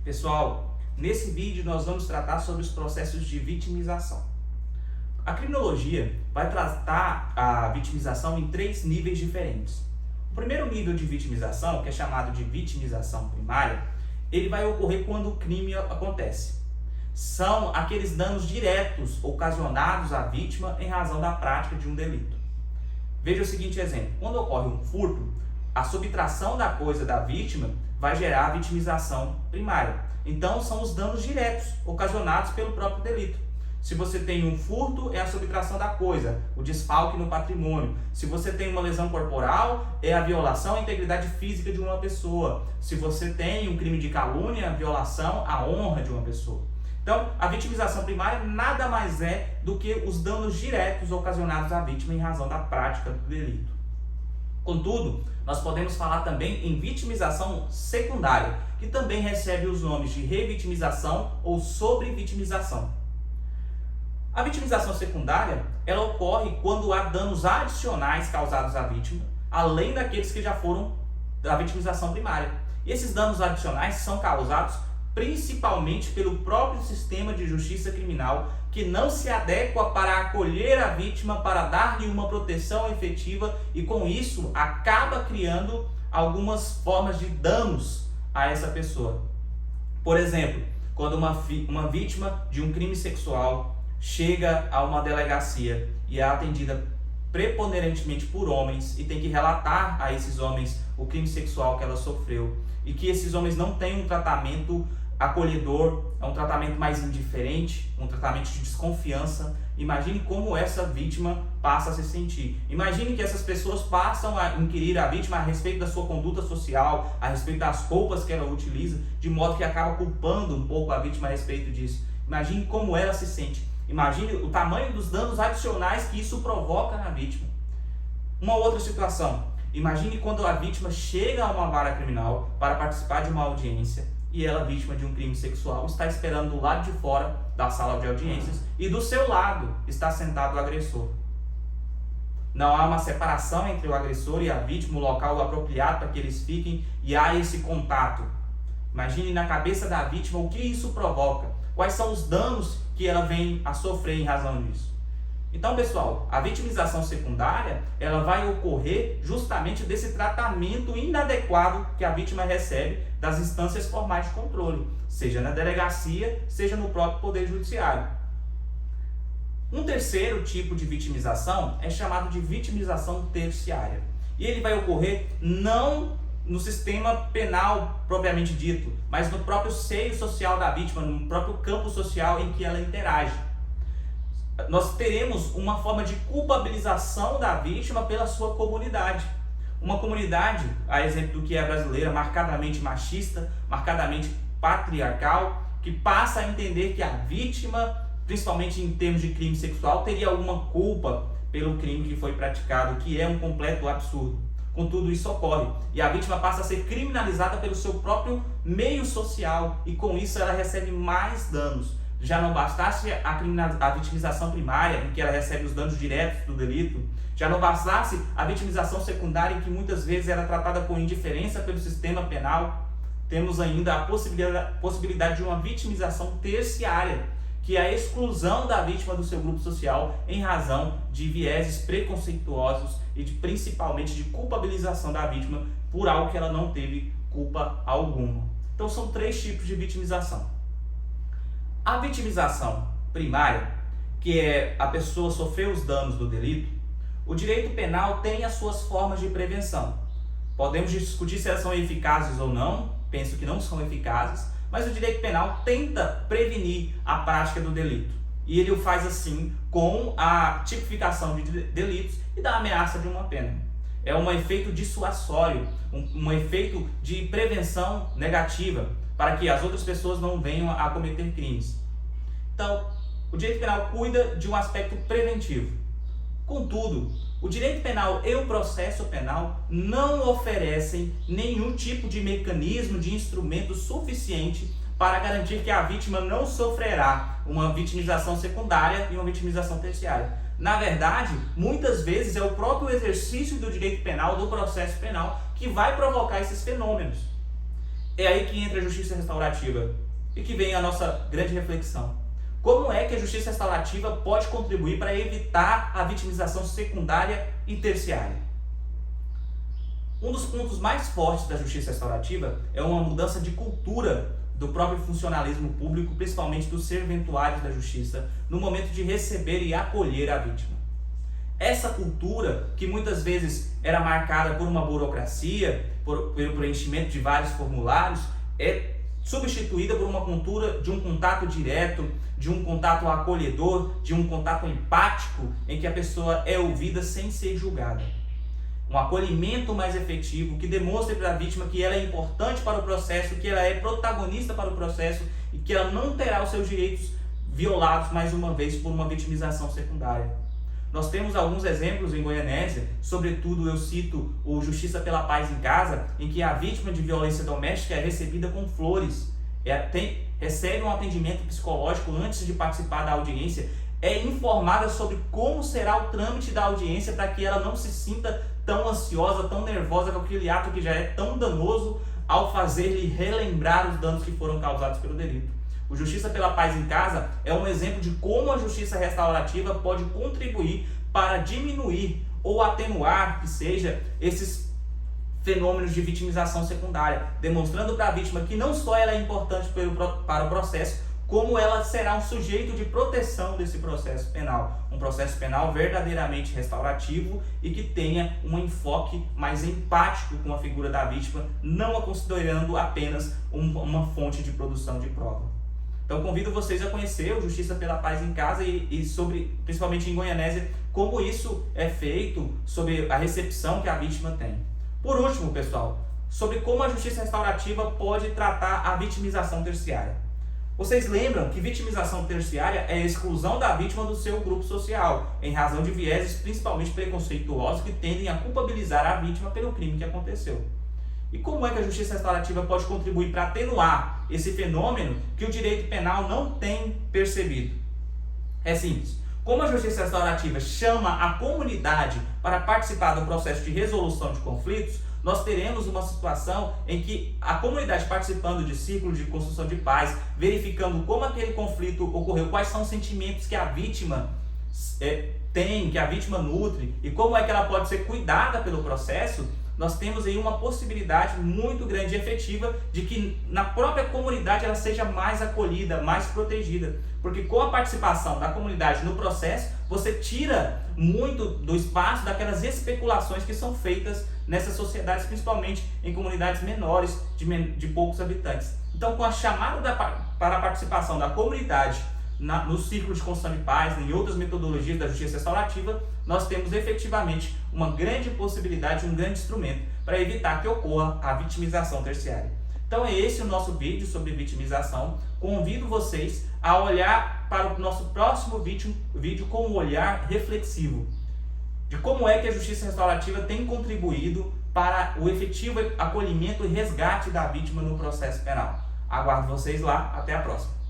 Pessoal, nesse vídeo nós vamos tratar sobre os processos de vitimização. A criminologia vai tratar a vitimização em 3 níveis diferentes. O primeiro nível de vitimização, que é chamado de vitimização primária, ele vai ocorrer quando o crime acontece. São aqueles danos diretos ocasionados à vítima em razão da prática de um delito. Veja o seguinte exemplo: quando ocorre um furto, a subtração da coisa da vítima vai gerar a vitimização primária. Então, são os danos diretos ocasionados pelo próprio delito. Se você tem um furto, é a subtração da coisa, o desfalque no patrimônio. Se você tem uma lesão corporal, é a violação à integridade física de uma pessoa. Se você tem um crime de calúnia, a violação à honra de uma pessoa. Então, a vitimização primária nada mais é do que os danos diretos ocasionados à vítima em razão da prática do delito. Contudo, nós podemos falar também em vitimização secundária, que também recebe os nomes de revitimização ou sobrevitimização. A vitimização secundária, ela ocorre quando há danos adicionais causados à vítima, além daqueles que já foram da vitimização primária. E esses danos adicionais são causados principalmente pelo próprio sistema de justiça criminal, que não se adequa para acolher a vítima, para dar-lhe uma proteção efetiva e com isso acaba criando algumas formas de danos a essa pessoa. Por exemplo, quando uma vítima de um crime sexual chega a uma delegacia e é atendida preponderantemente por homens e tem que relatar a esses homens o crime sexual que ela sofreu e que esses homens não têm um tratamento acolhedor, é um tratamento mais indiferente, um tratamento de desconfiança. Imagine como essa vítima passa a se sentir. Imagine que essas pessoas passam a inquirir a vítima a respeito da sua conduta social, a respeito das roupas que ela utiliza, de modo que acaba culpando um pouco a vítima a respeito disso. Imagine como ela se sente. Imagine o tamanho dos danos adicionais que isso provoca na vítima. Uma outra situação. Imagine quando a vítima chega a uma vara criminal para participar de uma audiência e ela, vítima de um crime sexual, está esperando do lado de fora da sala de audiências e do seu lado está sentado o agressor. Não há uma separação entre o agressor e a vítima, o local apropriado para que eles fiquem e há esse contato. Imagine na cabeça da vítima o que isso provoca, quais são os danos que ela vem a sofrer em razão disso. Então, pessoal, a vitimização secundária, ela vai ocorrer justamente desse tratamento inadequado que a vítima recebe das instâncias formais de controle, seja na delegacia, seja no próprio Poder Judiciário. Um terceiro tipo de vitimização é chamado de vitimização terciária. E ele vai ocorrer não no sistema penal propriamente dito, mas no próprio seio social da vítima, no próprio campo social em que ela interage. Nós teremos uma forma de culpabilização da vítima pela sua comunidade. Uma comunidade, a exemplo do que é a brasileira, marcadamente machista, marcadamente patriarcal, que passa a entender que a vítima, principalmente em termos de crime sexual, teria alguma culpa pelo crime que foi praticado, que é um completo absurdo. Contudo, isso ocorre e a vítima passa a ser criminalizada pelo seu próprio meio social e com isso ela recebe mais danos. Já não bastasse a vitimização primária, em que ela recebe os danos diretos do delito, já não bastasse a vitimização secundária, em que muitas vezes era tratada com indiferença pelo sistema penal, temos ainda a possibilidade de uma vitimização terciária, que é a exclusão da vítima do seu grupo social em razão de vieses preconceituosos e principalmente de culpabilização da vítima por algo que ela não teve culpa alguma. Então são 3 tipos de vitimização. A vitimização primária, que é a pessoa sofrer os danos do delito, o direito penal tem as suas formas de prevenção. Podemos discutir se elas são eficazes ou não, penso que não são eficazes, mas o direito penal tenta prevenir a prática do delito. E ele o faz assim com a tipificação de delitos e da ameaça de uma pena. É um efeito dissuasório, um efeito de prevenção negativa, para que as outras pessoas não venham a cometer crimes. Então, o direito penal cuida de um aspecto preventivo. Contudo, o direito penal e o processo penal não oferecem nenhum tipo de mecanismo, de instrumento suficiente para garantir que a vítima não sofrerá uma vitimização secundária e uma vitimização terciária. Na verdade, muitas vezes é o próprio exercício do direito penal, do processo penal, que vai provocar esses fenômenos. É aí que entra a justiça restaurativa e que vem a nossa grande reflexão. Como é que a justiça restaurativa pode contribuir para evitar a vitimização secundária e terciária? Um dos pontos mais fortes da justiça restaurativa é uma mudança de cultura do próprio funcionalismo público, principalmente dos serventuários da justiça, no momento de receber e acolher a vítima. Essa cultura, que muitas vezes era marcada por uma burocracia, pelo preenchimento de vários formulários, é substituída por uma cultura de um contato direto, de um contato acolhedor, de um contato empático, em que a pessoa é ouvida sem ser julgada. Um acolhimento mais efetivo, que demonstre para a vítima que ela é importante para o processo, que ela é protagonista para o processo e que ela não terá os seus direitos violados mais uma vez por uma vitimização secundária. Nós temos alguns exemplos em Goianésia, sobretudo eu cito o Justiça pela Paz em Casa, em que a vítima de violência doméstica é recebida com flores, recebe um atendimento psicológico antes de participar da audiência, é informada sobre como será o trâmite da audiência para que ela não se sinta tão ansiosa, tão nervosa com aquele ato que já é tão danoso ao fazer-lhe relembrar os danos que foram causados pelo delito. O Justiça pela Paz em Casa é um exemplo de como a justiça restaurativa pode contribuir para diminuir ou atenuar, que seja, esses fenômenos de vitimização secundária, demonstrando para a vítima que não só ela é importante para o processo, como ela será um sujeito de proteção desse processo penal. Um processo penal verdadeiramente restaurativo e que tenha um enfoque mais empático com a figura da vítima, não a considerando apenas uma fonte de produção de prova. Então convido vocês a conhecer o Justiça pela Paz em Casa e sobre, principalmente em Goianésia, como isso é feito, sobre a recepção que a vítima tem. Por último, pessoal, sobre como a justiça restaurativa pode tratar a vitimização terciária. Vocês lembram que vitimização terciária é a exclusão da vítima do seu grupo social, em razão de vieses principalmente preconceituosos que tendem a culpabilizar a vítima pelo crime que aconteceu. E como é que a justiça restaurativa pode contribuir para atenuar esse fenômeno que o direito penal não tem percebido? É simples. Como a justiça restaurativa chama a comunidade para participar do processo de resolução de conflitos, nós teremos uma situação em que a comunidade participando de círculos de construção de paz, verificando como aquele conflito ocorreu, quais são os sentimentos que a vítima tem, que a vítima nutre e como é que ela pode ser cuidada pelo processo, nós temos aí uma possibilidade muito grande e efetiva de que na própria comunidade ela seja mais acolhida, mais protegida. Porque com a participação da comunidade no processo, você tira muito do espaço daquelas especulações que são feitas nessas sociedades, principalmente em comunidades menores, de poucos habitantes. Então, com a chamada para a participação da comunidade no círculo de construção de paz, em outras metodologias da justiça restaurativa, nós temos efetivamente uma grande possibilidade, um grande instrumento para evitar que ocorra a vitimização terciária. Então é esse o nosso vídeo sobre vitimização. Convido vocês a olhar para o nosso próximo vídeo com um olhar reflexivo, de como é que a justiça restaurativa tem contribuído para o efetivo acolhimento e resgate da vítima no processo penal. Aguardo vocês lá, até a próxima.